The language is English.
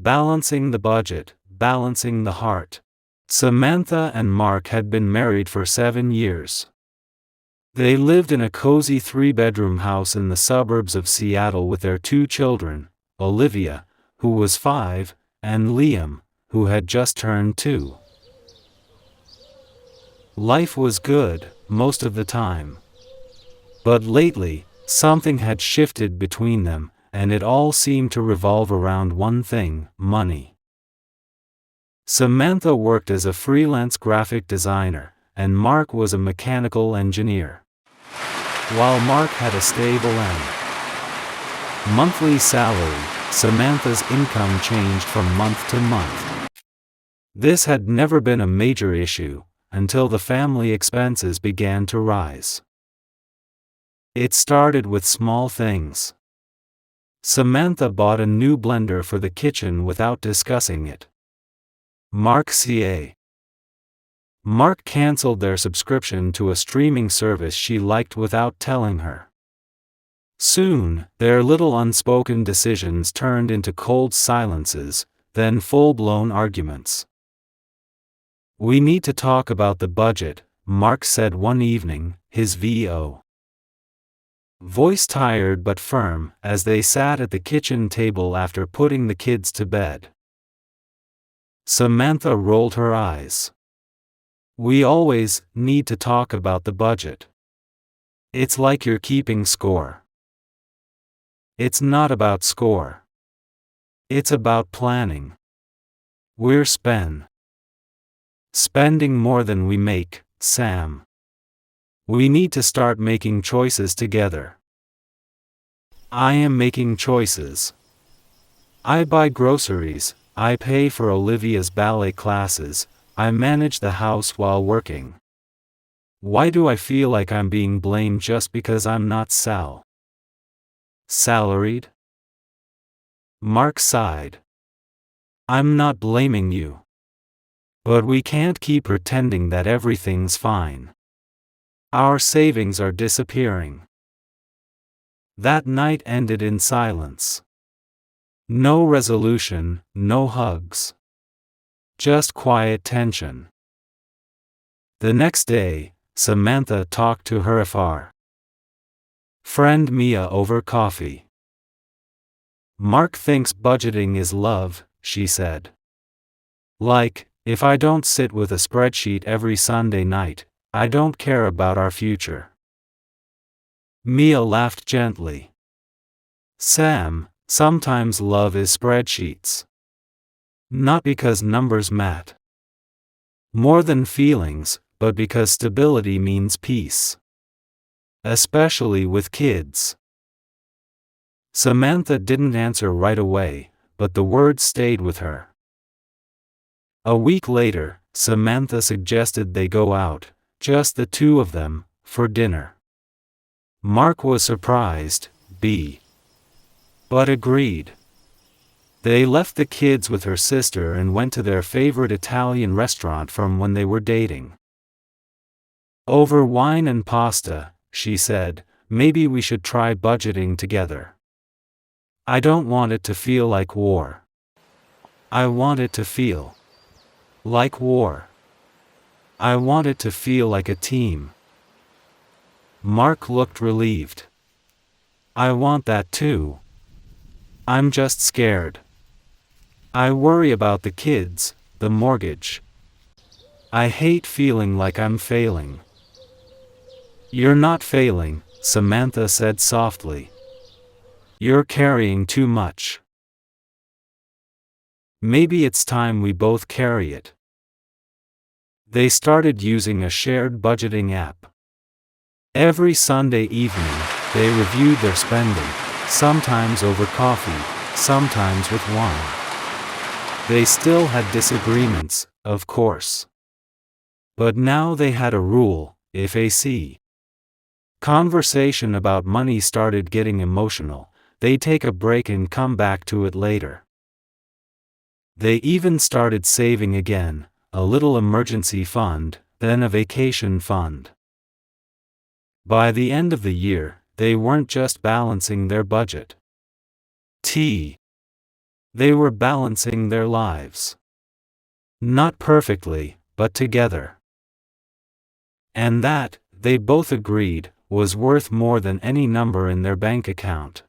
Balancing the budget, balancing the heart. Samantha and Mark had been married for 7 years. They lived in a cozy 3-bedroom house in the suburbs of Seattle with their 2 children, Olivia, who was 5, and Liam, who had just turned 2. Life was good, most of the time. But lately, something had shifted between them, and it all seemed to revolve around one thing: money. Samantha worked as a freelance graphic designer, and Mark was a mechanical engineer. While Mark had a stable and monthly salary, Samantha's income changed from month to month. This had never been a major issue, until the family expenses began to rise. It started with small things. Samantha bought a new blender for the kitchen without discussing it. Mark canceled their subscription to a streaming service she liked without telling her. Soon, their little unspoken decisions turned into cold silences, then full-blown arguments. "We need to talk about the budget," Mark said one evening, his voice tired but firm, as they sat at the kitchen table after putting the kids to bed. Samantha rolled her eyes. "We always need to talk about the budget. It's like you're keeping score." "It's not about score. It's about planning. We're spending more than we make, Sam. We need to start making choices together." "I am making choices. I buy groceries, I pay for Olivia's ballet classes, I manage the house while working. Why do I feel like I'm being blamed just because I'm not salaried?" Mark sighed. "I'm not blaming you. But we can't keep pretending that everything's fine. Our savings are disappearing." That night ended in silence. No resolution, no hugs. Just quiet tension. The next day, Samantha talked to her friend Mia over coffee. "Mark thinks budgeting is love," she said. "Like, if I don't sit with a spreadsheet every Sunday night, I don't care about our future." Mia laughed gently. "Sam, sometimes love is spreadsheets. Not because numbers matter more than feelings, but because stability means peace. Especially with kids." Samantha didn't answer right away, but the words stayed with her. A week later, Samantha suggested they go out, just the 2 of them, for dinner. Mark was surprised, but agreed. They left the kids with her sister and went to their favorite Italian restaurant from when they were dating. "Over wine and pasta," she said, "maybe we should try budgeting together. I don't want it to feel like war. I want it to feel like war. I want it to feel like a team." Mark looked relieved. "I want that too. I'm just scared. I worry about the kids, the mortgage. I hate feeling like I'm failing." "You're not failing," Samantha said softly. "You're carrying too much. Maybe it's time we both carry it." They started using a shared budgeting app. Every Sunday evening, they reviewed their spending, sometimes over coffee, sometimes with wine. They still had disagreements, of course. But now they had a rule: if a conversation about money started getting emotional, they'd take a break and come back to it later. They even started saving again, a little emergency fund, then a vacation fund. By the end of the year, they weren't just balancing their budget. They were balancing their lives. Not perfectly, but together. And that, they both agreed, was worth more than any number in their bank account.